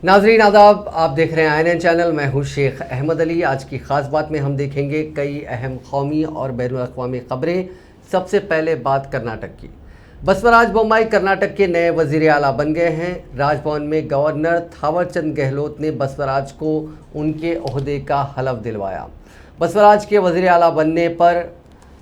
नाजरीन आदाब, आप देख रहे हैं INN चैनल। मैं हूं शेख अहमद अली। आज की ख़ास बात में हम देखेंगे कई अहम कौमी और बैनुल अक़वामी ख़बरें। सबसे पहले बात कर्नाटक की। बसवराज बोम्मई कर्नाटक के नए वज़ीर आला बन गए हैं। राजभवन में गवर्नर थावरचंद गहलोत ने बसवराज को उनके ओहदे का हलफ दिलवाया। बसवराज के वज़ीर आला बनने पर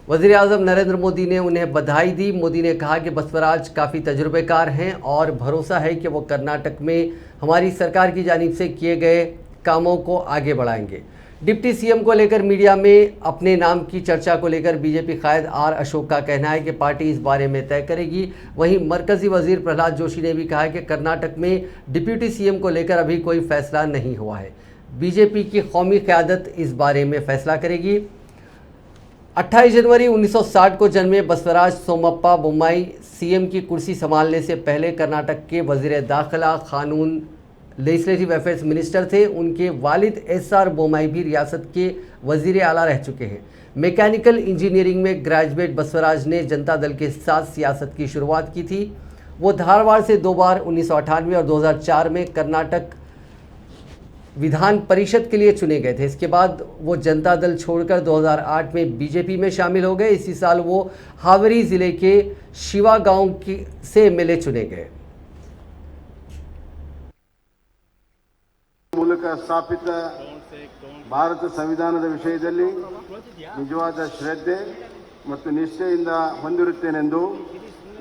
वज़ीर आज़म नरेंद्र मोदी ने उन्हें बधाई दी। मोदी ने कहा कि बसवराज काफ़ी तजुर्बेकार हैं और भरोसा है कि वो कर्नाटक में हमारी सरकार की जानिब से किए गए कामों को आगे बढ़ाएंगे। डिप्टी सीएम को लेकर मीडिया में अपने नाम की चर्चा को लेकर बीजेपी कायद आर अशोक का कहना है कि पार्टी इस बारे में तय करेगी। वहीं मरकज़ी वज़ीर प्रहलाद जोशी ने भी कहा है कि कर्नाटक में डिप्टी सीएम को लेकर अभी कोई फैसला नहीं हुआ है। बीजेपी की कौमी क़यादत इस बारे में फैसला करेगी। 28 जनवरी 1960 को जन्मे बसवराज सोमप्पा बोम्मई सीएम की कुर्सी संभालने से पहले कर्नाटक के वज़ीर दाखिला, कानून, लेजिस्लेटिव अफेयर्स मिनिस्टर थे। उनके वालिद SR बोम्मई भी रियासत के वज़ीर आला रह चुके हैं। मैकेनिकल इंजीनियरिंग में ग्रेजुएट बसवराज ने जनता दल के साथ सियासत की शुरुआत की थी। वो धारवाड़ से 2 बार 1998 और 2004 में कर्नाटक विधान परिषद के लिए चुने गए थे। इसके बाद वो जनता दल छोड़कर 2008 में बीजेपी में शामिल हो गए। इसी साल वो हावेरी ज़िले के शिवा गांव से MLA चुने गए। ಮೂಲಕ ಸ್ಥಾಪಿತ ಭಾರತ ಸಂವಿಧಾನದ ವಿಷಯದಲ್ಲಿ ನಿಜವಾದ ಶ್ರದ್ಧೆ ಮತ್ತು ನಿಷ್ಠೆಯಿಂದ ಹೊಂದಿರುತ್ತೇನೆಂದು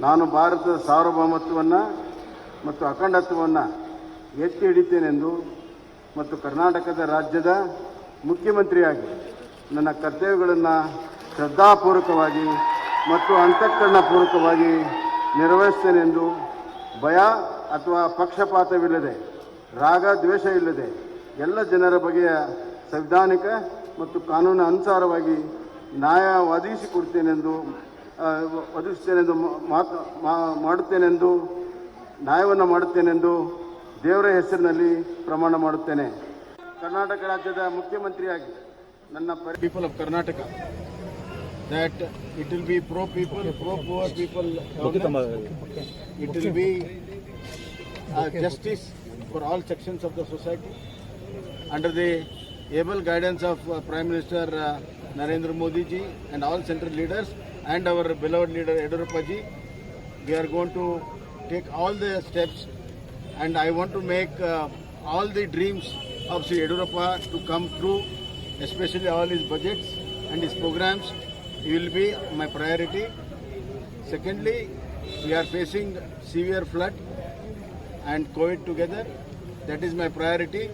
ನಾನು ಭಾರತದ ಸಾರ್ವಭೌಮತ್ವವನ್ನು ಮತ್ತು ಅಖಂಡತ್ವವನ್ನು ಎತ್ತಿ ಹಿಡಿತೇನೆಂದು ಮತ್ತು ಕರ್ನಾಟಕದ ರಾಜ್ಯದ ಮುಖ್ಯಮಂತ್ರಿಯಾಗಿ ನನ್ನ ಕರ್ತವ್ಯಗಳನ್ನು ಶ್ರದ್ಧಾಪೂರ್ವಕವಾಗಿ ಮತ್ತು ಅಂತಃಕರಣಪೂರ್ವಕವಾಗಿ ನಿರ್ವಹಿಸುತ್ತೇನೆಂದು ಭಯ ಅಥವಾ ಪಕ್ಷಪಾತವಿಲ್ಲದೆ, ರಾಗ ದ್ವೇಷ ಇಲ್ಲದೆ ಎಲ್ಲ ಜನರ ಬಗೆಯ ಸಂವಿಧಾನಿಕ ಮತ್ತು ಕಾನೂನು ಅನುಸಾರವಾಗಿ ನ್ಯಾಯ ನ್ಯಾಯವನ್ನು ಮಾಡುತ್ತೇನೆಂದು ದೇವರ ಹೆಸರಿನಲ್ಲಿ ಪ್ರಮಾಣ ಮಾಡುತ್ತೇನೆ. ಕರ್ನಾಟಕ ರಾಜ್ಯದ ಮುಖ್ಯಮಂತ್ರಿಯಾಗಿ ನನ್ನ people of Karnataka that it will be pro people, pro poor people, it will be justice for all sections of the society under the able guidance of Prime Minister Narendra Modi ji and all central leaders and our beloved leader Yediyurappa ji. We are going to take all the steps, and I want to make all the dreams of Sri Yediyurappa to come true, especially all his budgets and his programs. He will be my priority. Secondly, we are facing severe flood and COVID together. That is my priority,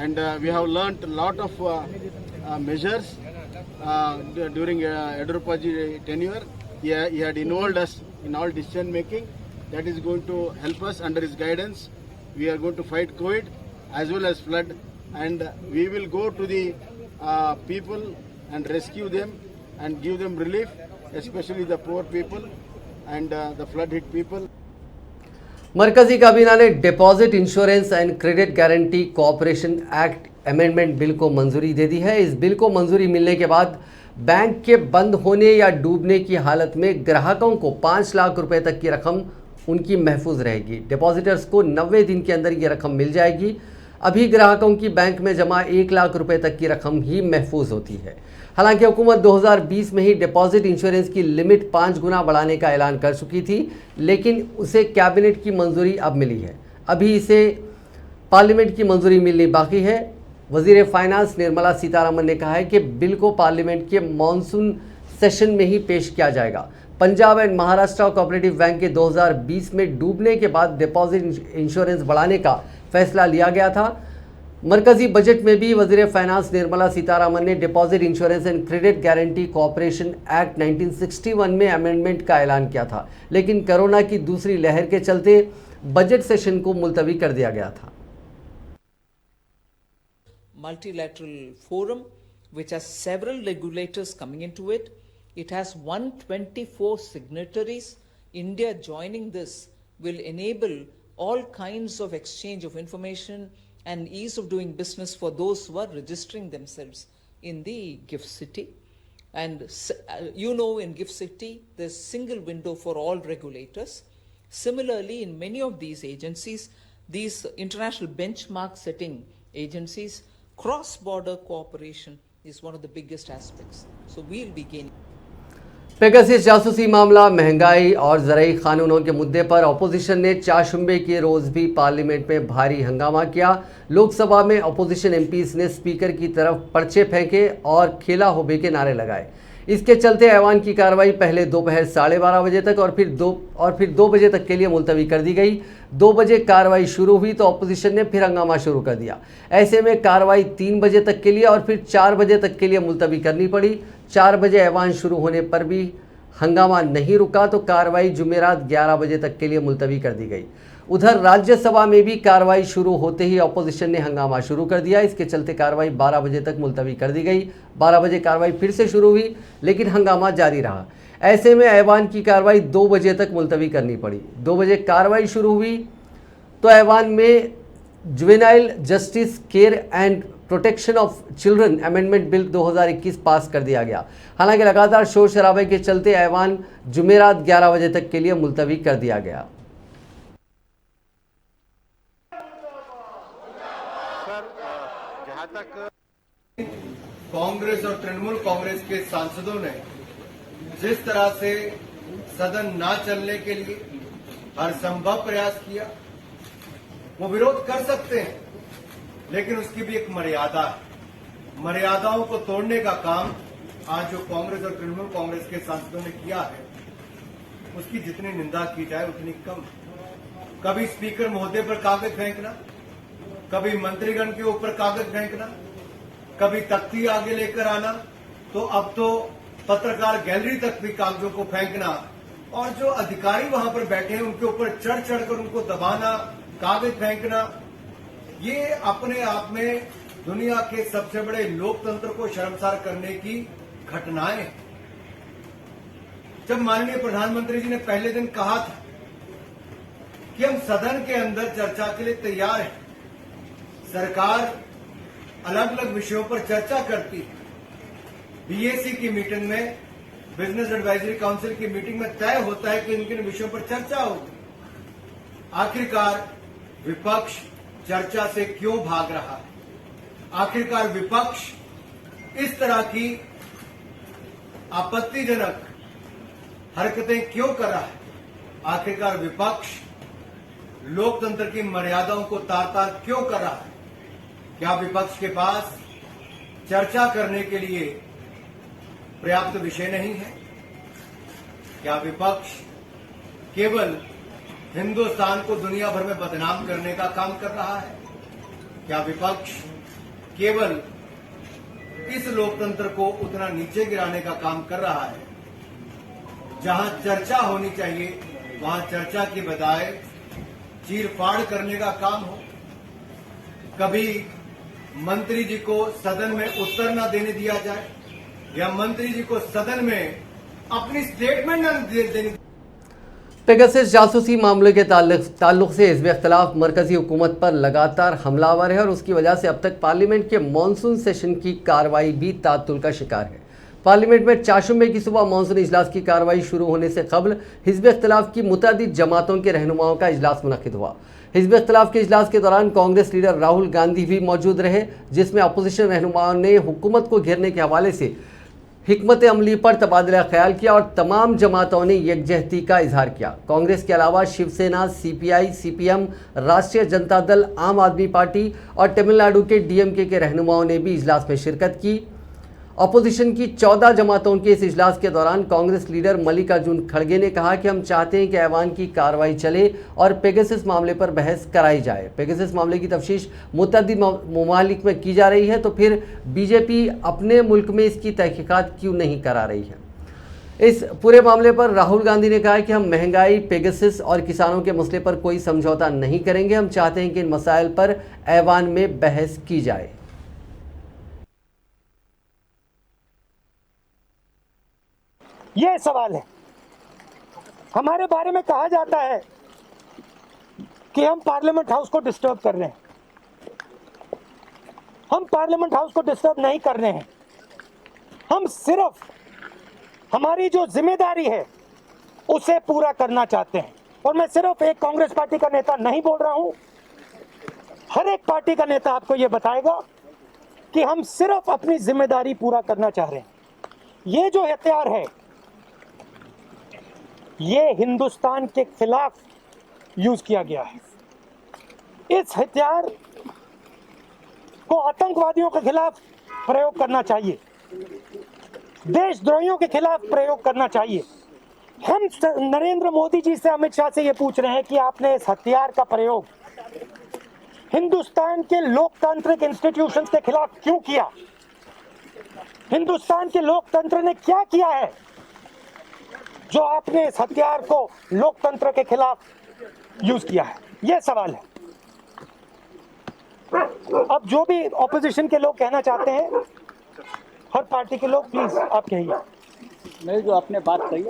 and we have learnt a lot of measures during Yediyurappa ji tenure. He had involved us in all decision making. That is going to help us. Under his guidance, we are going to fight COVID as well as flood, and we will go to the people and rescue them and give them relief, especially the poor people and the flood hit people. मरकजी काबीना ने deposit insurance and credit guarantee cooperation act amendment bill को मंजूरी दे दी है। इस bill को मंजूरी मिलने के बाद बैंक के बंद होने या डूबने की हालत में ग्राहकों को 5 लाख रुपए तक की रकम उनकी महफूज रहेगी। डिपॉजिटर्स को 90 दिन के अंदर ये रकम मिल जाएगी। अभी ग्राहकों की बैंक में जमा 1 लाख रुपए तक की रकम ही महफूज होती है। हालांकि हुकूमत 2020 में ही डिपॉजिट इंश्योरेंस की लिमिट 5 गुना बढ़ाने का ऐलान कर चुकी थी, लेकिन उसे कैबिनेट की मंजूरी अब मिली है। अभी इसे पार्लियामेंट की मंजूरी मिलनी बाकी है। वज़ीर फाइनेंस निर्मला सीतारमन ने कहा है कि बिल को पार्लियामेंट के मॉनसून सेशन में ही पेश किया जाएगा। Punjab and Maharashtra cooperative bank के 2020 में डूबने के बाद डिपॉजिट इंश्योरेंस बढ़ाने का फैसला लिया गया था। मरकजी बजट में भी वज़ीर फाइनेंस निर्मला सीतारमन ने deposit insurance and credit guarantee cooperation act 1961 में अमेंडमेंट का ऐलान किया था, लेकिन कोरोना की दूसरी लहर के चलते बजट सेशन को मुलतवी कर दिया गया था। Multilateral forum which has several regulators coming into it. It has 124 signatories. India joining this will enable all kinds of exchange of information and ease of doing business for those who are registering themselves in the GIFT City. And in GIFT City, there's single window for all regulators. Similarly, in many of these agencies, these international benchmark setting agencies, cross-border cooperation is one of the biggest aspects. So we'll be gaining. Pegasus जासूसी मामला, महंगाई और ज़राई कानूनों के मुद्दे पर opposition ने चाशुम्बे के रोज़ भी पार्लियामेंट में भारी हंगामा किया। लोकसभा में अपोजिशन एमपीज ने स्पीकर की तरफ पर्चे फेंके और खेला होबे के नारे लगाए। इसके चलते ऐवान की कार्रवाई पहले दोपहर 12:30 बजे तक और फिर 2 बजे तक के लिए मुलतवी कर दी गई। 2 बजे कार्रवाई शुरू हुई तो अपोजिशन ने फिर हंगामा शुरू कर दिया। ऐसे में कार्रवाई 3 बजे तक के लिए और फिर 4 बजे तक के लिए मुलतवी करनी पड़ी। 4 बजे ऐवान शुरू होने पर भी हंगामा नहीं रुका तो कार्रवाई जुमेरात 11 बजे तक के लिए मुलतवी कर दी गई। उधर राज्यसभा में भी कार्रवाई शुरू होते ही अपोजिशन ने हंगामा शुरू कर दिया। इसके चलते कार्रवाई 12 बजे तक मुलतवी कर दी गई। 12 बजे कार्रवाई फिर से शुरू हुई लेकिन हंगामा जारी रहा। ऐसे में ऐवान की कार्रवाई 2 बजे तक मुलतवी करनी पड़ी। 2 बजे कार्रवाई शुरू हुई तो ऐवान में juvenile justice care and protection of children amendment bill 2021 पास कर दिया गया। हालांकि लगातार शोर शराबे के चलते ऐवान जुमेरात 11 बजे तक के लिए मुलतवी कर दिया गया। कांग्रेस और तृणमूल कांग्रेस के सांसदों ने जिस तरह से सदन ना चलने के लिए हर संभव प्रयास किया, वो विरोध कर सकते हैं, लेकिन उसकी भी एक मर्यादा है। मर्यादाओं को तोड़ने का काम आज जो कांग्रेस और तृणमूल कांग्रेस के सांसदों ने किया है, उसकी जितनी निंदा की जाए उतनी कम। कभी स्पीकर महोदय पर कागज फेंकना, कभी मंत्रीगण के ऊपर कागज फेंकना, कभी तख्ती आगे लेकर आना, तो अब तो पत्रकार गैलरी तक भी कागजों को फेंकना और जो अधिकारी वहां पर बैठे हैं उनके ऊपर चढ़ चढ़कर उनको दबाना, कागज फेंकना, ये अपने आप में दुनिया के सबसे बड़े लोकतंत्र को शर्मसार करने की घटनाएं। जब माननीय प्रधानमंत्री जी ने पहले दिन कहा था कि हम सदन के अंदर चर्चा के लिए तैयार हैं, सरकार अलग अलग विषयों पर चर्चा करती है। बीएसी की मीटिंग में, बिजनेस एडवाइजरी काउंसिल की मीटिंग में तय होता है कि इन किन विषयों पर चर्चा होगी। आखिरकार विपक्ष चर्चा से क्यों भाग रहा है? आखिरकार विपक्ष इस तरह की आपत्तिजनक हरकतें क्यों कर रहा है? आखिरकार विपक्ष लोकतंत्र की मर्यादाओं को तार तार क्यों कर रहा है? क्या विपक्ष के पास चर्चा करने के लिए पर्याप्त विषय नहीं है? क्या विपक्ष केवल हिंदुस्तान को दुनिया भर में बदनाम करने का काम कर रहा है? क्या विपक्ष केवल इस लोकतंत्र को उतना नीचे गिराने का काम कर रहा है? जहां चर्चा होनी चाहिए वहां चर्चा की बजाय चीरफाड़ करने का काम हो। कभी मंत्री जी को सदन में उत्तर न देने दिया जाए या मंत्री जी को सदन में अपनी स्टेटमेंट न देने। पेगासस जासूसी मामले के ताल्लुक से हिज़्ब इख्तिलाफ मरकजी हुकूमत पर लगातार हमलावर है और उसकी वजह से अब तक पार्लियामेंट के मानसून सेशन की कार्रवाई भी तातुल का शिकार है। पार्लियामेंट में चाशुम्बे की सुबह मानसून इजलास की कार्रवाई शुरू होने से कबल हिज़्ब इख्तिलाफ की मुतअद्दिद जमातों के रहनुमाओं का इजलास मुनक्किद हुआ। हिज़्ब इख्तिलाफ के इजलास के दौरान कांग्रेस लीडर राहुल गांधी भी मौजूद रहे, जिसमें अपोजिशन रहनुमाओं ने हुकूमत को घेरने के हवाले से हिकमत अमली पर तबादला ख्याल किया और तमाम जमातों ने यकजहती का इजहार किया। कांग्रेस के अलावा शिवसेना, सीपीआई, सीपीएम, राष्ट्रीय जनता दल, आम आदमी पार्टी और तमिलनाडु के डीएमके के रहनुमाओं ने भी इजलास में शिरकत की। अपोजिशन की 14 जमातों के इस इजलास के दौरान कांग्रेस लीडर मल्लिकार्जुन खड़गे ने कहा कि हम चाहते हैं कि ऐवान की कार्रवाई चले और पेगासस मामले पर बहस कराई जाए। पेगासस मामले की तफ्तीश मुतअद्दिद ममालिक में की जा रही है, तो फिर बीजेपी अपने मुल्क में इसकी तहकीकात क्यों नहीं करा रही है? इस पूरे मामले पर राहुल गांधी ने कहा कि हम महंगाई, पेगासस और किसानों के मसले पर कोई समझौता नहीं करेंगे। हम चाहते हैं कि इन मसाइल पर ऐवान में बहस की जाए। ये सवाल है। हमारे बारे में कहा जाता है कि हम पार्लियामेंट हाउस को डिस्टर्ब कर रहे हैं। हम पार्लियामेंट हाउस को डिस्टर्ब नहीं कर रहे हैं। हम सिर्फ हमारी जो जिम्मेदारी है उसे पूरा करना चाहते हैं। और मैं सिर्फ एक कांग्रेस पार्टी का नेता नहीं बोल रहा हूं, हर एक पार्टी का नेता आपको यह बताएगा कि हम सिर्फ अपनी जिम्मेदारी पूरा करना चाह रहे हैं। ये जो हथियार है ये हिंदुस्तान के खिलाफ यूज किया गया है। इस हथियार को आतंकवादियों के खिलाफ प्रयोग करना चाहिए, देशद्रोहियों के खिलाफ प्रयोग करना चाहिए। हम नरेंद्र मोदी जी से, अमित शाह से ये पूछ रहे हैं कि आपने इस हथियार का प्रयोग हिंदुस्तान के लोकतांत्रिक इंस्टीट्यूशंस के खिलाफ क्यों किया? हिंदुस्तान के लोकतंत्र ने क्या किया है जो आपने इस हथियार को लोकतंत्र के खिलाफ यूज किया है? यह सवाल है। अब जो भी ऑपोजिशन के लोग कहना चाहते हैं, हर पार्टी के लोग, प्लीज आप कहिए। नहीं, जो आपने बात कही है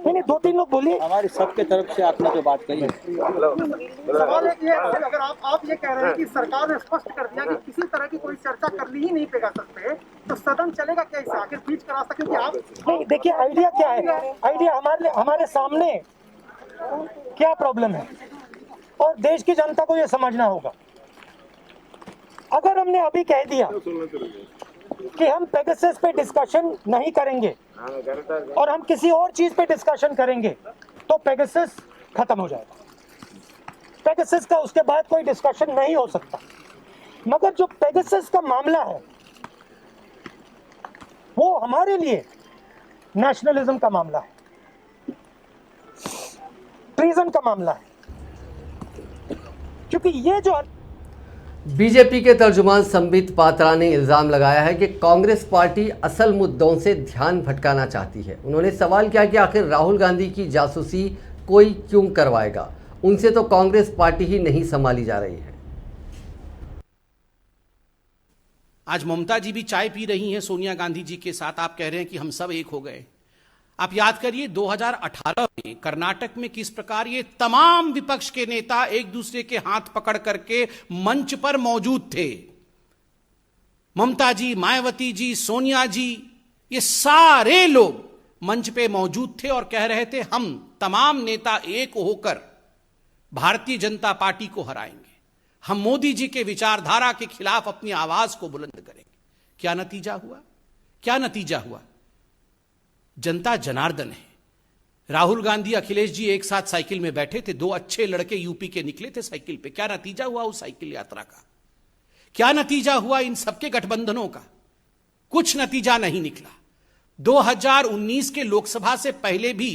नहीं, दो तीन लोग बोलिए। हमारी सबके तरफ से आपने जो बात कही है। सवाल है कि अगर आप ये कह रहे हैं कि सरकार ने स्पष्ट कर दिया कि किसी तरह की कोई चर्चा करनी ही नहीं पेगासस पे, तो सदन चलेगा कैसे? आखिर बीच का रास्ता, क्योंकि आप नहीं, देखिए आइडिया क्या है, आइडिया हमारे सामने क्या प्रॉब्लम है और देश की जनता को यह समझना होगा। अगर हमने अभी कह दिया कि हम पेगासस पे डिस्कशन नहीं करेंगे और हम किसी और चीज पे डिस्कशन करेंगे तो पेगासस खत्म हो जाएगा। पेगासस का उसके बाद कोई डिस्कशन नहीं हो सकता। मगर जो पेगासस का मामला है वो हमारे लिए नेशनलिज्म का मामला है, ट्रीजन का मामला है, क्योंकि ये जो बीजेपी के तर्जुमान संबित पात्रा ने इल्ज़ाम लगाया है कि कांग्रेस पार्टी असल मुद्दों से ध्यान भटकाना चाहती है। उन्होंने सवाल किया कि आखिर राहुल गांधी की जासूसी कोई क्यों करवाएगा? उनसे तो कांग्रेस पार्टी ही नहीं संभाली जा रही है। आज ममता जी भी चाय पी रही हैं सोनिया गांधी जी के साथ। आप कह रहे हैं कि हम सब एक हो गए। आप याद करिए 2018 में कर्नाटक में किस प्रकार ये तमाम विपक्ष के नेता एक दूसरे के हाथ पकड़ करके मंच पर मौजूद थे। ममता जी, मायावती जी, सोनिया जी, ये सारे लोग मंच पे मौजूद थे और कह रहे थे हम तमाम नेता एक होकर भारतीय जनता पार्टी को हराएंगे, हम मोदी जी के विचारधारा के खिलाफ अपनी आवाज को बुलंद करेंगे। क्या नतीजा हुआ? क्या नतीजा हुआ? जनता जनार्दन है। राहुल गांधी, अखिलेश जी एक साथ साइकिल में बैठे थे, दो अच्छे लड़के यूपी के निकले थे साइकिल पे। क्या नतीजा हुआ उस साइकिल यात्रा का? क्या नतीजा हुआ इन सबके गठबंधनों का? कुछ नतीजा नहीं निकला। 2019 के लोकसभा से पहले भी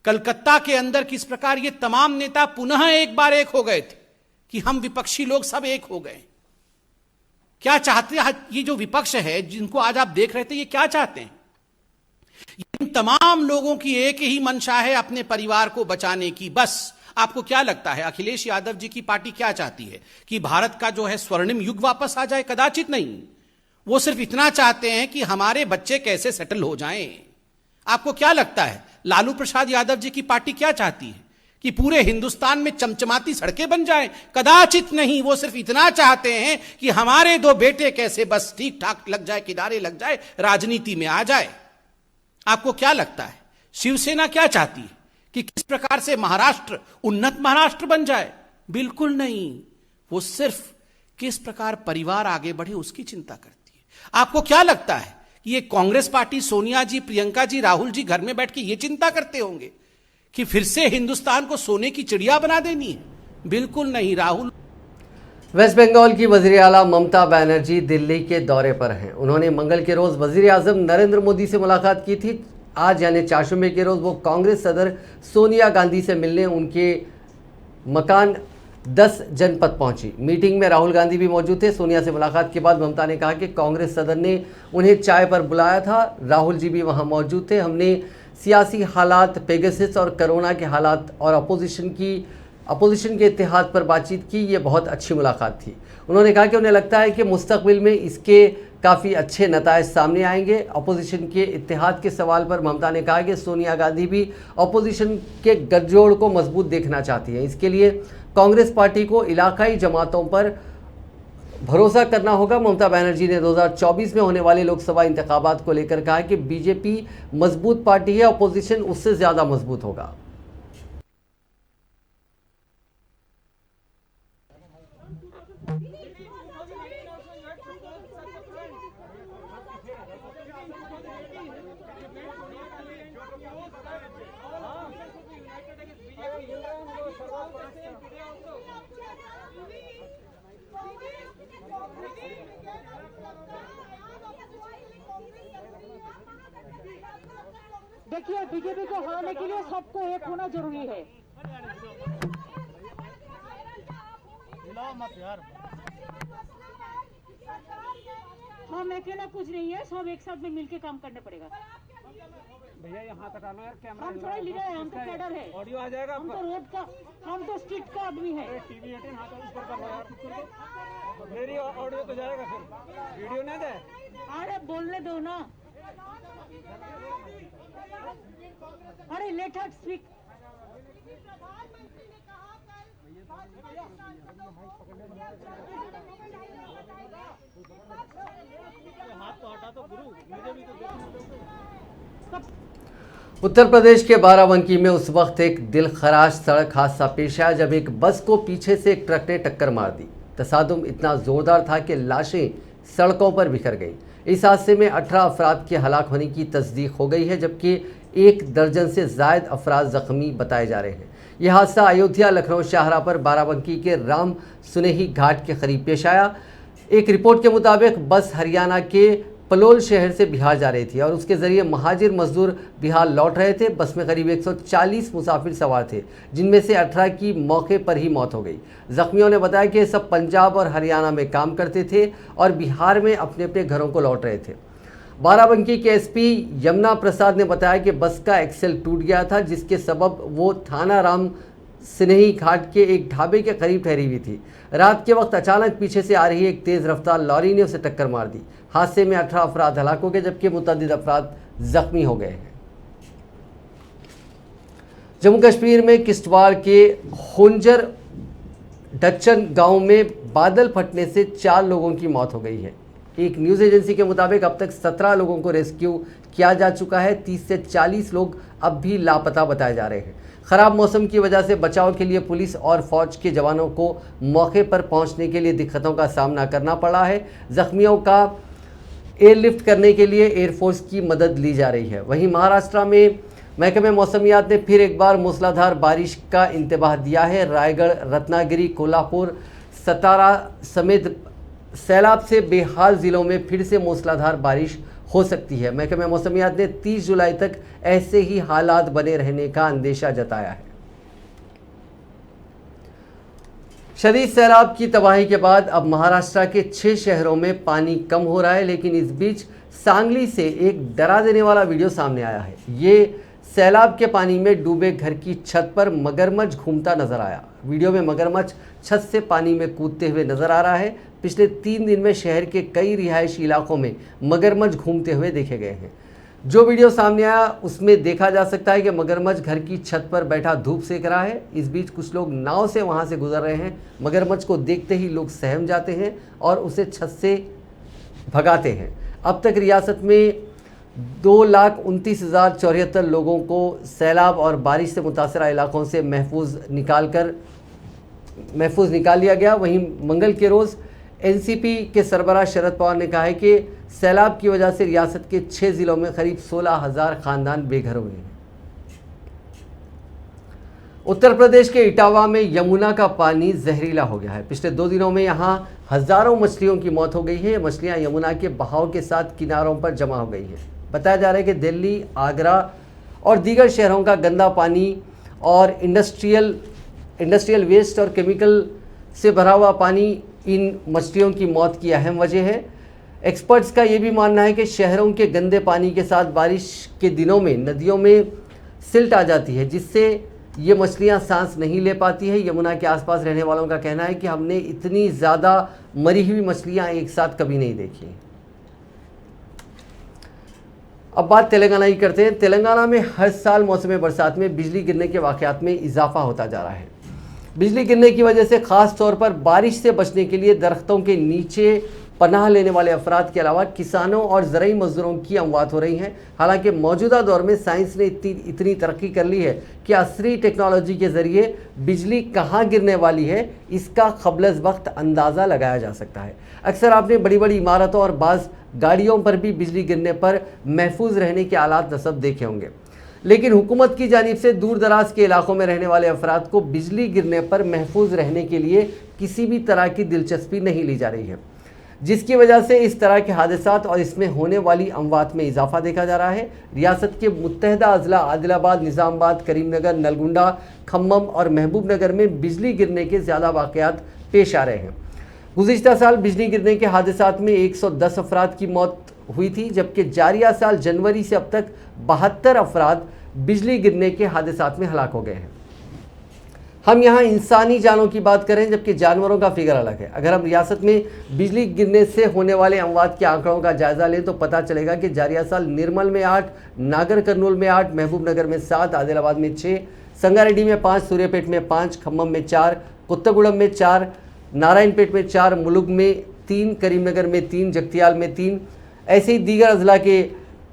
कलकत्ता के अंदर किस प्रकार ये तमाम नेता पुनः एक बार एक हो गए थे कि हम विपक्षी लोग सब एक हो गए। क्या चाहते हैं ये जो विपक्ष है जिनको आज आप देख रहे थे, ये क्या चाहते हैं? इन तमाम लोगों की एक ही मंशा है अपने परिवार को बचाने की। बस आपको क्या लगता है अखिलेश यादव जी की पार्टी क्या चाहती है कि भारत का जो है स्वर्णिम युग वापस आ जाए? कदाचित नहीं। वो सिर्फ इतना चाहते हैं कि हमारे बच्चे कैसे सेटल हो जाएं। आपको क्या लगता है लालू प्रसाद यादव जी की पार्टी क्या चाहती है कि पूरे हिंदुस्तान में चमचमाती सड़कें बन जाएं? कदाचित नहीं। वो सिर्फ इतना चाहते हैं कि हमारे दो बेटे कैसे बस ठीक ठाक लग जाए, किनारे लग जाए, राजनीति में आ जाए। आपको क्या लगता है शिवसेना क्या चाहती है कि किस प्रकार से महाराष्ट्र उन्नत महाराष्ट्र बन जाए? बिल्कुल नहीं। वो सिर्फ किस प्रकार परिवार आगे बढ़े उसकी चिंता करती है। आपको क्या लगता है कि ये कांग्रेस पार्टी, सोनिया जी, प्रियंका जी, राहुल जी घर में बैठ के ये चिंता करते होंगे कि फिर से हिंदुस्तान को सोने की चिड़िया बना देनी है? बिल्कुल नहीं। राहुल वेस्ट बंगाल की वज़ीर आला ममता बनर्जी दिल्ली के दौरे पर हैं। उन्होंने मंगल के रोज़ वज़ीर आज़म नरेंद्र मोदी से मुलाकात की थी। आज यानी चारशंबे के रोज़ वो कांग्रेस सदर सोनिया गांधी से मिलने उनके मकान 10 जनपद पहुंची। मीटिंग में राहुल गांधी भी मौजूद थे। सोनिया से मुलाकात के बाद ममता ने कहा कि कांग्रेस सदर ने उन्हें चाय पर बुलाया था, राहुल जी भी वहाँ मौजूद थे। हमने सियासी हालात, पेगासस और कोरोना के हालात और अपोजिशन के इत्तेहाद पर बातचीत की। ये बहुत अच्छी मुलाकात थी। उन्होंने कहा कि उन्हें लगता है कि मुस्तकबिल में इसके काफ़ी अच्छे नताइज सामने आएंगे। अपोजिशन के इत्तेहाद के सवाल पर ममता ने कहा कि सोनिया गांधी भी अपोजिशन के गठजोड़ को मजबूत देखना चाहती है। इसके लिए कांग्रेस पार्टी को इलाकाई जमातों पर भरोसा करना होगा। ममता बनर्जी ने 2024 में होने वाले लोकसभा इंतखाबात को लेकर कहा कि बीजेपी मजबूत पार्टी है, अपोजिशन उससे ज़्यादा मजबूत होगा। देखिए, बीजेपी को हराने के लिए सबको एक होना जरूरी है। हम अकेला कुछ नहीं है, सब एक साथ में मिलके काम करना पड़ेगा। भैया यहाँ कटा लो यार, कैमरा हम थोड़ा लीडर है, हम तो कैडर है, ऑडियो आ जाएगा। हम तो रोड का, हम तो स्ट्रीट का आदमी है। टीवी 18 हाथ ऊपर कर लो यार, मेरी ऑडियो तो जाएगा, फिर वीडियो नहीं दे। अरे बोलने दो ना, अरे लेट हर स्पीक। हाथ तो हटा तो गुरु, मुझे भी तो उत्तर प्रदेश के बाराबंकी में उस वक्त एक दिलखराश सड़क हादसा पेश आया जब एक बस को पीछे से एक ट्रक ने टक्कर मार दी। तसादुम इतना जोरदार था कि लाशें सड़कों पर बिखर गईं। इस हादसे में 18 अफराद के हलाक होने की तस्दीक हो गई है, जबकि 1 दर्जन से ज़ायद अफराद ज़ख्मी बताए जा रहे हैं। यह हादसा अयोध्या लखनऊ शाहराह पर बाराबंकी के राम सुनेही घाट के करीब पेश आया। एक रिपोर्ट के मुताबिक बस हरियाणा के पलोल शहर से बिहार जा रही थी और उसके ज़रिए महाजिर मजदूर बिहार लौट रहे थे। बस में करीब 140 मुसाफिर सवार थे, जिनमें से 18 की मौके पर ही मौत हो गई। ज़ख्मियों ने बताया कि सब पंजाब और हरियाणा में काम करते थे और बिहार में अपने अपने घरों को लौट रहे थे। बाराबंकी के एसपी यमुना प्रसाद ने बताया कि बस का एक्सेल टूट गया था, जिसके सबब वो थाना राम स्नेही घाट के एक ढाबे के करीब ठहरी हुई थी। रात के वक्त अचानक पीछे से आ रही एक तेज़ रफ्तार लॉरी ने उसे टक्कर मार दी। हादसे में 18 अफराद हलाक हो गए, जबकि मुतअद्दिद अफराद जख्मी हो गए हैं। जम्मू कश्मीर में किश्तवाड़ के होंजर डच्चन गांव में बादल फटने से 4 लोगों की मौत हो गई है। एक न्यूज़ एजेंसी के मुताबिक अब तक 17 लोगों को रेस्क्यू किया जा चुका है। 30 से 40 लोग अब भी लापता बताए जा रहे हैं। ख़राब मौसम की वजह से बचाव के लिए पुलिस और फौज के जवानों को मौके पर पहुंचने के लिए दिक्कतों का सामना करना पड़ा है। ज़ख्मियों का एयरलिफ्ट करने के लिए एयरफोर्स की मदद ली जा रही है। वहीं महाराष्ट्र में महकमे मौसमियात ने फिर एक बार मूसलाधार बारिश का इंतबाह दिया है। रायगढ़, रत्नागिरी, कोल्हापुर, सतारा समेत सैलाब से बेहाल ज़िलों में फिर से मूसलाधार बारिश हो सकती है। महकमे मौसमियात ने 30 जुलाई तक ऐसे ही हालात बने रहने का अंदेशा जताया है। शदीद सैलाब की तबाही के बाद अब महाराष्ट्र के 6 शहरों में पानी कम हो रहा है, लेकिन इस बीच सांगली से एक डरा देने वाला वीडियो सामने आया है। ये सैलाब के पानी में डूबे घर की छत पर मगरमच्छ घूमता नजर आया। वीडियो में मगरमच्छ छत से पानी में कूदते हुए नजर आ रहा है। पिछले 3 दिन में शहर के कई रिहायशी इलाकों में मगरमच्छ घूमते हुए देखे गए हैं। जो वीडियो सामने आया उसमें देखा जा सकता है कि मगरमच्छ घर की छत पर बैठा धूप सेक रहा है। इस बीच कुछ लोग नाव से वहां से गुजर रहे हैं। मगरमच्छ को देखते ही लोग सहम जाते हैं और उसे छत से भगाते हैं। अब तक रियासत में 2,29,074 लोगों को सैलाब और बारिश से मुतासरा इलाकों से महफूज निकाल लिया गया। वहीं मंगल के रोज़ एनसीपी के सरबराह शरद पवार ने कहा है कि सैलाब की वजह से रियासत के 6 ज़िलों में करीब 16,000 खानदान बेघर हुए हैं। उत्तर प्रदेश के इटावा में यमुना का पानी जहरीला हो गया है। पिछले 2 दिनों में यहाँ हज़ारों मछलियों की मौत हो गई है। ये मछलियाँ यमुना के बहाव के साथ किनारों पर जमा हो गई हैं। बताया जा रहा है कि दिल्ली, आगरा और दीगर शहरों का गंदा पानी और इंडस्ट्रियल वेस्ट और केमिकल से भरा हुआ पानी इन मछलियों की मौत की अहम वजह है। एक्सपर्ट्स का ये भी मानना है कि शहरों के गंदे पानी के साथ बारिश के दिनों में नदियों में सिल्ट आ जाती है, जिससे ये मछलियाँ सांस नहीं ले पाती है। यमुना के आसपास रहने वालों का कहना है कि हमने इतनी ज़्यादा मरी हुई मछलियाँ एक साथ कभी नहीं देखी। अब बात तेलंगाना की करते हैं। तेलंगाना में हर साल मौसम बरसात में बिजली गिरने के वाक़यात में इजाफा होता जा रहा है। बिजली गिरने की वजह से ख़ास तौर पर बारिश से बचने के लिए दरख्तों के नीचे पनाह लेने वाले अफराद के अलावा किसानों और ज़रई मजदूरों की अमवात हो रही हैं। हालांकि मौजूदा दौर में साइंस ने इतनी तरक्की कर ली है कि असरी टेक्नोलॉजी के ज़रिए बिजली कहाँ गिरने वाली है इसका क़ब्ल वक्त अंदाज़ा लगाया जा सकता है। अक्सर आपने बड़ी बड़ी इमारतों और बाज़ गाड़ियों पर भी बिजली गिरने पर महफूज रहने के आलात नसब देखे होंगे। लेकिन हुकूमत की जानिब से दूर दराज के इलाकों में रहने वाले अफराद को बिजली गिरने पर महफूज रहने के लिए किसी भी तरह की दिलचस्पी नहीं ली जा रही है, जिसकी वजह से इस तरह के हादसात और इसमें होने वाली अमवात में इजाफा देखा जा रहा है। रियासत के मुत्तहदा अजला आदिलाबाद, निज़ामाबाद, करीमनगर, नलगुंडा, खम्मम और महबूब नगर में बिजली गिरने के ज़्यादा वाक़यात पेश आ रहे हैं। गुज़िश्ता साल बिजली गिरने के हादसात में 110 अफराद की मौत हुई थी, जबकि जारिया साल जनवरी से अब तक 72 अफराद बिजली गिरने के हादसात में हलाक हो गए हैं। हम यहाँ इंसानी जानों की बात करें, जबकि जानवरों का फिगर अलग है। अगर हम रियासत में बिजली गिरने से होने वाले अमवात के आंकड़ों का जायज़ा लें तो पता चलेगा कि जारिया साल निर्मल में 8, नागर कर्नूल में 8, महबूब नगर में 7, आदिलाबाद में 6, संगारेड्डी में 5, सूर्यापेट में 5, खम्मम में 4, कुत्तगुड़म में 4, नारायणपेट में 4, मुलुग में 3, करीमनगर में 3, जगतियाल में 3। ऐसे ही दीगर अजला के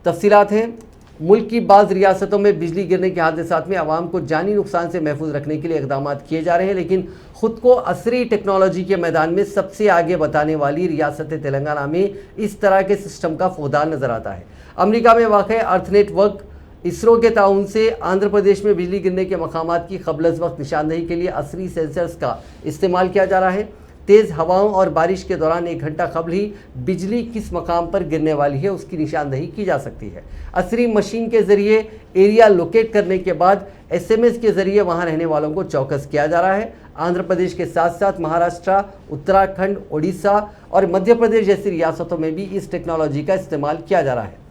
तफसीलात हैं। मुल्क की बाज़ रियासतों में बिजली गिरने के हादसात में आवाम को जानी नुकसान से महफूज रखने के लिए इक़दाम किए जा रहे हैं, लेकिन ख़ुद को असरी टेक्नोलॉजी के मैदान में सबसे आगे बताने वाली रियासत तेलंगाना में इस तरह के सिस्टम का फुक़दान नज़र आता है। अमरीका में वाक़ अर्थ नेटवर्क इसरो के ताउन से आंध्र प्रदेश में बिजली गिरने के मकामात की क़ब्ल वक्त निशानदही के लिए असरी सेंसर्स का इस्तेमाल किया जा रहा है। तेज़ हवाओं और बारिश के दौरान 1 घंटा कबल ही बिजली किस मकाम पर गिरने वाली है उसकी निशानदही की जा सकती है। असरी मशीन के ज़रिए एरिया लोकेट करने के बाद SMS के ज़रिए वहां रहने वालों को चौकस किया जा रहा है। आंध्र प्रदेश के साथ साथ महाराष्ट्र, उत्तराखंड, उड़ीसा और मध्य प्रदेश जैसी रियासतों में भी इस टेक्नोलॉजी का इस्तेमाल किया जा रहा है।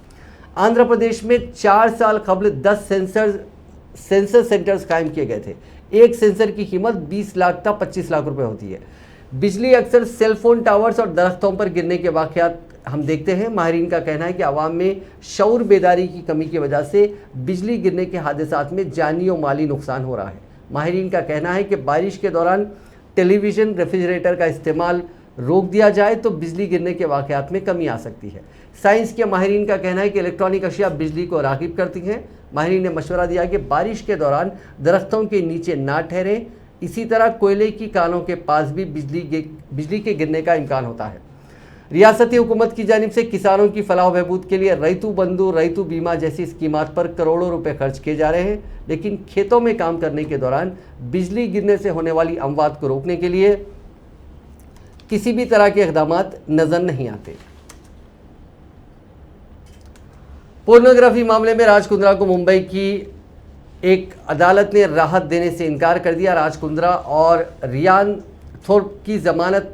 आंध्र प्रदेश में 4 साल कबल 10 सेंसर सेंटर्स कायम किए गए थे। एक सेंसर की कीमत 20 लाख तक 25 लाख रुपए होती है। बिजली अक्सर सेलफोन टावर्स और दरख्तों पर गिरने के वाक़यात हम देखते हैं। माहिरीन का कहना है कि आवाम में शऊर बेदारी की कमी की वजह से बिजली गिरने के हादसात में जानी और माली नुकसान हो रहा है। माहिरीन का कहना है कि बारिश के दौरान टेलीविज़न, रेफ्रिजरेटर का इस्तेमाल रोक दिया जाए तो बिजली गिरने के वाक़यात में कमी आ सकती है। साइंस के माहिरीन का कहना है कि इलेक्ट्रॉनिक अशिया बिजली को राग़िब करती हैं। माहिरीन ने मशवरा दिया कि बारिश के दौरान दरख्तों के नीचे ना ठहरें। इसी तरह कोयले की कानों के पास भी बिजली के गिरने का इम्कान होता है। रियासती हुकूमत की जानिब से किसानों की फलाह बहबूद के लिए रैतू बंधु, रैतू बीमा जैसी स्कीमात पर करोड़ों रुपए खर्च किए जा रहे हैं, लेकिन खेतों में काम करने के दौरान बिजली गिरने से होने वाली अमवात को रोकने के लिए किसी भी तरह के इक़दामात नजर नहीं आते। पोर्नोग्राफी मामले में राज कुंद्रा को मुंबई की एक अदालत ने राहत देने से इनकार कर दिया। राज कुंद्रा और रियान थोर्प की जमानत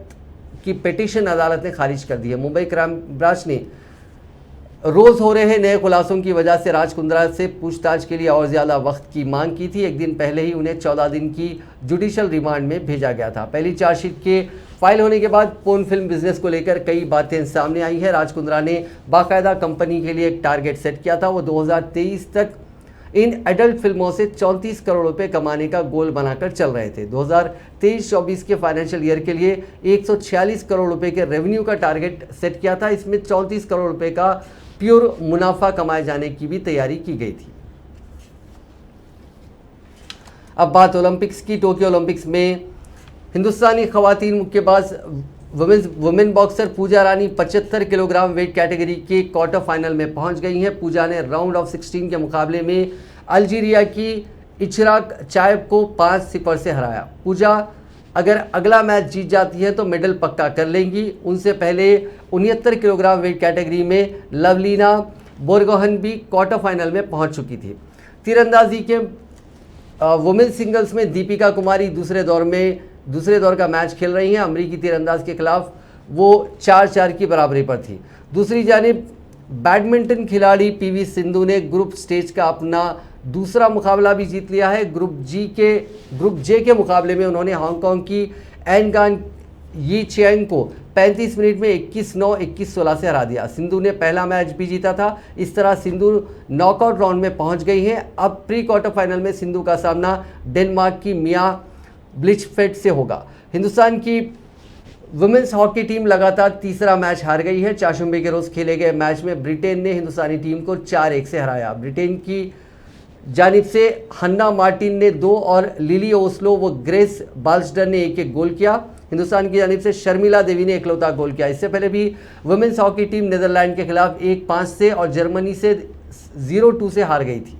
की पिटीशन अदालत ने खारिज कर दी है। मुंबई क्राइम ब्रांच ने रोज़ हो रहे नए खुलासों की वजह से राज कुंद्रा से पूछताछ के लिए और ज़्यादा वक्त की मांग की थी। एक दिन पहले ही उन्हें 14 दिन की जुडिशल रिमांड में भेजा गया था। पहली चार्जशीट के फाइल होने के बाद पोर्न फिल्म बिजनेस को लेकर कई बातें सामने आई है। राज कुंद्रा ने बाकायदा कंपनी के लिए एक टारगेट सेट किया था। वो 2023 तक इन एडल्ट फिल्मों से 34 करोड़ रुपए कमाने का गोल बनाकर चल रहे थे। 2023-24 के फाइनेंशियल ईयर के लिए 146 करोड़ रुपए के रेवेन्यू का टारगेट सेट किया था। इसमें 34 करोड़ रुपए का प्योर मुनाफा कमाए जाने की भी तैयारी की गई थी। अब बात ओलंपिक्स की। टोक्यो ओलंपिक्स में हिंदुस्तानी खवातीन मुक्केबाज वुमेन बॉक्सर पूजा रानी 75 किलोग्राम वेट कैटेगरी के क्वार्टर फाइनल में पहुंच गई हैं। पूजा ने राउंड ऑफ 16 के मुकाबले में अल्जीरिया की इशराक चायब को 5-0 से हराया। पूजा अगर अगला मैच जीत जाती है तो मेडल पक्का कर लेंगी। उनसे पहले 69 किलोग्राम वेट कैटेगरी में लवलीना बोरगोहन भी क्वार्टर फाइनल में पहुंच चुकी थी। तीरंदाजी के वुमेन सिंगल्स में दीपिका कुमारी दूसरे दौर का मैच खेल रही हैं। अमरीकी तीरंदाज के खिलाफ वो 4-4 की बराबरी पर थी। दूसरी जानिब बैडमिंटन खिलाड़ी PV सिंधु ने ग्रुप स्टेज का अपना दूसरा मुकाबला भी जीत लिया है। ग्रुप जे के मुकाबले में उन्होंने हांगकांग की एनगान यी चेंग को 35 मिनट में 21-9, 21-16 से हरा दिया। सिंधु ने पहला मैच भी जीता था। इस तरह सिंधु नॉकआउट राउंड में पहुंच गई हैं। अब प्री क्वार्टर फाइनल में सिंधु का सामना डेनमार्क की मिया ब्लिचफेल्ड से होगा। हिंदुस्तान की वुमेन्स हॉकी टीम लगातार तीसरा मैच हार गई है। चाशुंबे के रोज खेले गए मैच में ब्रिटेन ने हिंदुस्तानी टीम को 4-1 से हराया। ब्रिटेन की जानिब से हन्ना मार्टिन ने 2 और लिली ओस्लो व ग्रेस बाल्सडर ने 1-1 गोल किया। हिंदुस्तान की जानिब से शर्मिला देवी ने इकलौता गोल किया। इससे पहले भी वुमेन्स हॉकी टीम नीदरलैंड के खिलाफ 1-5 से और जर्मनी से 0-2 से हार गई थी।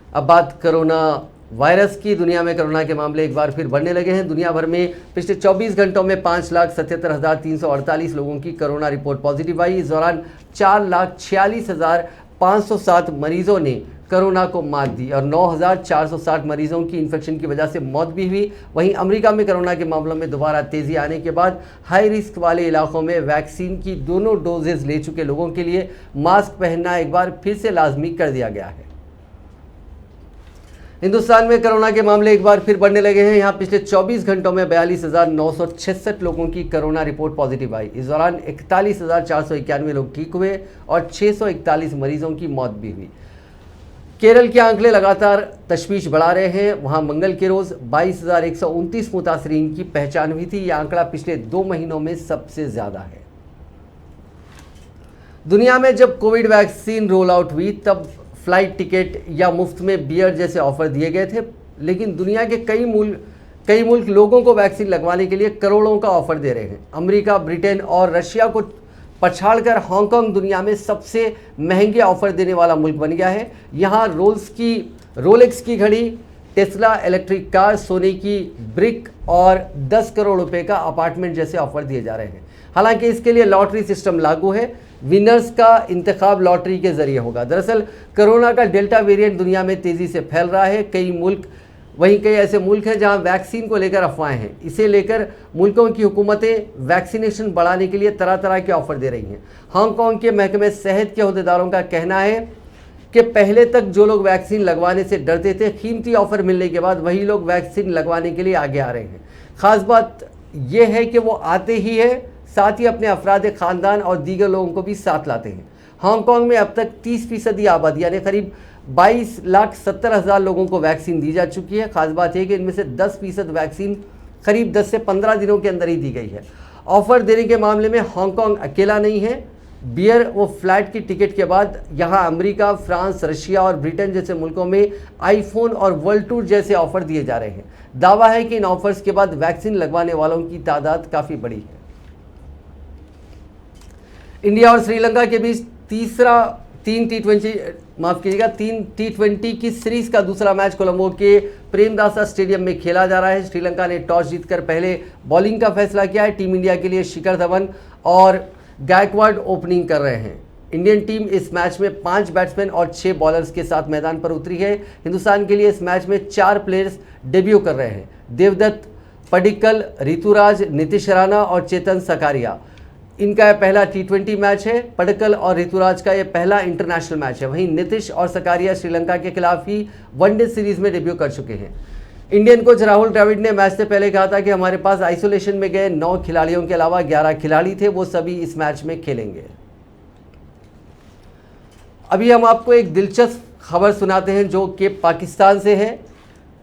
अब बात कोरोना वायरस की। दुनिया में कोरोना के मामले एक बार फिर बढ़ने लगे हैं। दुनिया भर में पिछले 24 घंटों में 5,77,348 लोगों की कोरोना रिपोर्ट पॉजिटिव आई। इस दौरान 4,46,507 मरीजों ने कोरोना को मात दी और 9,460 मरीजों की इन्फेक्शन की वजह से मौत भी हुई। वहीं अमेरिका में कोरोना के मामलों में दोबारा तेजी आने के बाद हाई रिस्क वाले इलाकों में वैक्सीन की दोनों डोजेज ले चुके लोगों के लिए मास्क पहनना एक बार फिर से लाजमी कर दिया गया है। हिंदुस्तान में कोरोना के मामले एक बार फिर बढ़ने लगे हैं। यहाँ पिछले 24 घंटों में 42,966 लोगों की कोरोना रिपोर्ट पॉजिटिव आई। इस दौरान 41,491 लोग ठीक हुए और 641 मरीजों की मौत भी हुई। केरल के आंकड़े लगातार तशवीश बढ़ा रहे हैं। वहाँ मंगल के रोज़ 22,129 मुतासरीन की पहचान हुई थी। यह आंकड़ा पिछले 2 महीनों में सबसे ज़्यादा है। दुनिया में जब कोविड वैक्सीन रोल आउट हुई तब फ्लाइट टिकट या मुफ्त में बियर जैसे ऑफर दिए गए थे, लेकिन दुनिया के कई मुल्क लोगों को वैक्सीन लगवाने के लिए करोड़ों का ऑफर दे रहे हैं। अमेरिका, ब्रिटेन और रशिया को पछाड़कर हांगकांग दुनिया में सबसे महंगे ऑफर देने वाला मुल्क बन गया है। यहाँ रोलेक्स की घड़ी, टेस्ला इलेक्ट्रिक कार, सोने की ब्रिक और 10 करोड़ रुपए का अपार्टमेंट जैसे ऑफर दिए जा रहे हैं। हालांकि इसके लिए लॉटरी सिस्टम लागू है। विनर्स का इंतखाब लॉटरी के जरिए होगा। दरअसल कोरोना का डेल्टा वेरिएंट दुनिया में तेज़ी से फैल रहा है। कई ऐसे मुल्क हैं जहां वैक्सीन को लेकर अफवाहें हैं। इसे लेकर मुल्कों की हुकूमतें वैक्सीनेशन बढ़ाने के लिए तरह तरह के ऑफर दे रही हैं। हांगकांग के महकमे सेहत के अहदेदारों का कहना है कि पहले तक जो लोग वैक्सीन लगवाने से डरते थे, कीमती ऑफर मिलने के बाद वही लोग वैक्सीन लगवाने के लिए आगे आ रहे हैं। ख़ास बात यह है कि वो आते ही है, साथ ही अपने अफराद ख़ानदान और दीगर लोगों को भी साथ लाते हैं। हांगकांग में अब तक 30% आबादी यानी करीब 22,70,000 लोगों को वैक्सीन दी जा चुकी है। खास बात यह कि इनमें से 10% वैक्सीन करीब 10 से 15 दिनों के अंदर ही दी गई है। ऑफर देने के मामले में हांगकांग अकेला नहीं है। बियर व फ्लाइट की टिकट के बाद यहाँ अमेरिका, फ्रांस, रशिया और ब्रिटेन जैसे मुल्कों में आईफोन और वर्ल्ड टूर जैसे ऑफर दिए जा रहे हैं। दावा है कि इन ऑफर्स के बाद वैक्सीन लगवाने वालों की तादाद काफ़ी बड़ी है। इंडिया और श्रीलंका के बीच तीन T20 की सीरीज का दूसरा मैच कोलंबो के प्रेमदासा स्टेडियम में खेला जा रहा है। श्रीलंका ने टॉस जीतकर पहले बॉलिंग का फैसला किया है। टीम इंडिया के लिए शिखर धवन और गायकवाड ओपनिंग कर रहे हैं। इंडियन टीम इस मैच में 5 बैट्समैन और 6 बॉलर्स के साथ मैदान पर उतरी है। हिंदुस्तान के लिए इस मैच में 4 प्लेयर्स डेब्यू कर रहे हैं। देवदत्त पडिक्कल, ऋतुराज, नीतीश राणा और चेतन सकारिया। इनका यह पहला T20 मैच है। पडिक्कल और ऋतुराज का यह पहला इंटरनेशनल मैच है। वहीं नीतीश और सकारिया श्रीलंका के खिलाफ ही वनडे सीरीज में डेब्यू कर चुके हैं। इंडियन कोच राहुल द्रविड़ ने मैच से पहले कहा था कि हमारे पास आइसोलेशन में गए 9 खिलाड़ियों के अलावा 11 खिलाड़ी थे, वो सभी इस मैच में खेलेंगे। अभी हम आपको एक दिलचस्प खबर सुनाते हैं जो कि पाकिस्तान से है।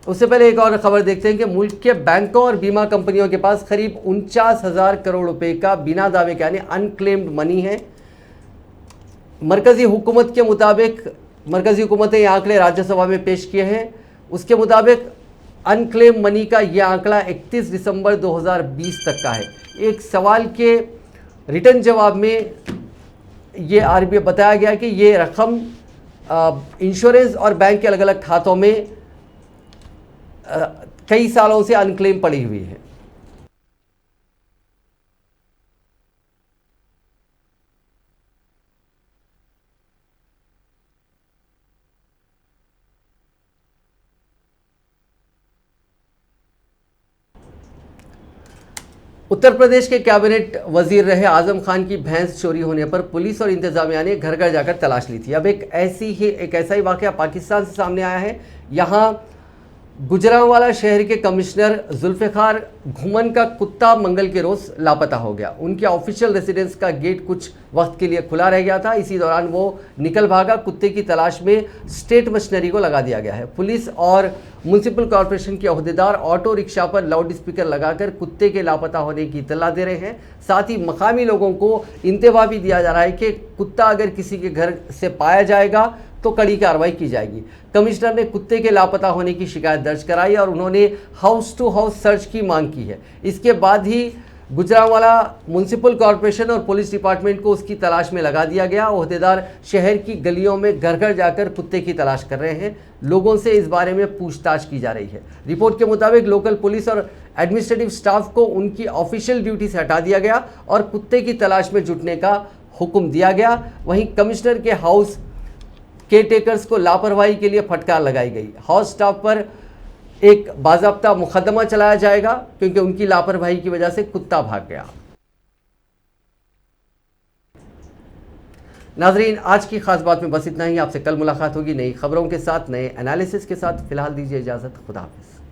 उससे पहले एक और खबर देखते हैं कि मुल्क के बैंकों और बीमा कंपनियों के पास करीब 49,000 करोड़ रुपए का बिना दावे के यानी अनक्लेम्ड मनी है। मरकजी हुकूमत के मुताबिक, मरकजी हुकूमतें ये आंकड़े राज्यसभा में पेश किए हैं। उसके मुताबिक अनक्लेम मनी का यह आंकड़ा 31 दिसंबर 2020 तक का है। एक सवाल के रिटर्न जवाब में ये आरबीआई बताया गया कि ये रकम इंश्योरेंस और बैंक के अलग अलग खातों में कई सालों से अनक्लेम पड़ी हुई है। उत्तर प्रदेश के कैबिनेट वजीर रहे आजम खान की भैंस चोरी होने पर पुलिस और इंतजामिया ने घर घर जाकर तलाश ली थी। अब एक ऐसा ही वाकया पाकिस्तान से सामने आया है। यहाँ गुजरांवाला शहर के कमिश्नर जुल्फिकार घुमन का कुत्ता मंगल के रोज लापता हो गया। उनके ऑफिशियल रेसिडेंस का गेट कुछ वक्त के लिए खुला रह गया था। इसी दौरान वो निकल भागा। कुत्ते की तलाश में स्टेट मशीनरी को लगा दिया गया है। पुलिस और म्युनिसिपल कॉरपोरेशन के अहदेदार ऑटो रिक्शा पर लाउड स्पीकर लगाकर कुत्ते के लापता होने की इत्तला दे रहे हैं। साथ ही मकामी लोगों को इंतबाह भी दिया जा रहा है कि कुत्ता अगर किसी के घर से पाया जाएगा तो कड़ी कार्रवाई की जाएगी। कमिश्नर ने कुत्ते के लापता होने की शिकायत दर्ज कराई और उन्होंने हाउस टू हाउस सर्च की मांग की है। इसके बाद ही गुजरांवाला म्युनिसिपल कॉरपोरेशन और पुलिस डिपार्टमेंट को उसकी तलाश में लगा दिया गया। ओहदेदार शहर की गलियों में घर घर जाकर कुत्ते की तलाश कर रहे हैं। लोगों से इस बारे में पूछताछ की जा रही है। रिपोर्ट के मुताबिक लोकल पुलिस और एडमिनिस्ट्रेटिव स्टाफ को उनकी ऑफिशियल ड्यूटी से हटा दिया गया और कुत्ते की तलाश में जुटने का हुक्म दिया गया। वहीं कमिश्नर के हाउस केयरटेकर्स को लापरवाही के लिए फटकार लगाई गई। हाउस स्टाफ पर एक बाज़ाब्ता मुकदमा चलाया जाएगा क्योंकि उनकी लापरवाही की वजह से कुत्ता भाग गया। नाजरीन, आज की खास बात में बस इतना ही। आपसे कल मुलाकात होगी नई खबरों के साथ, नए एनालिसिस के साथ। फिलहाल दीजिए इजाजत। खुदा हाफिज।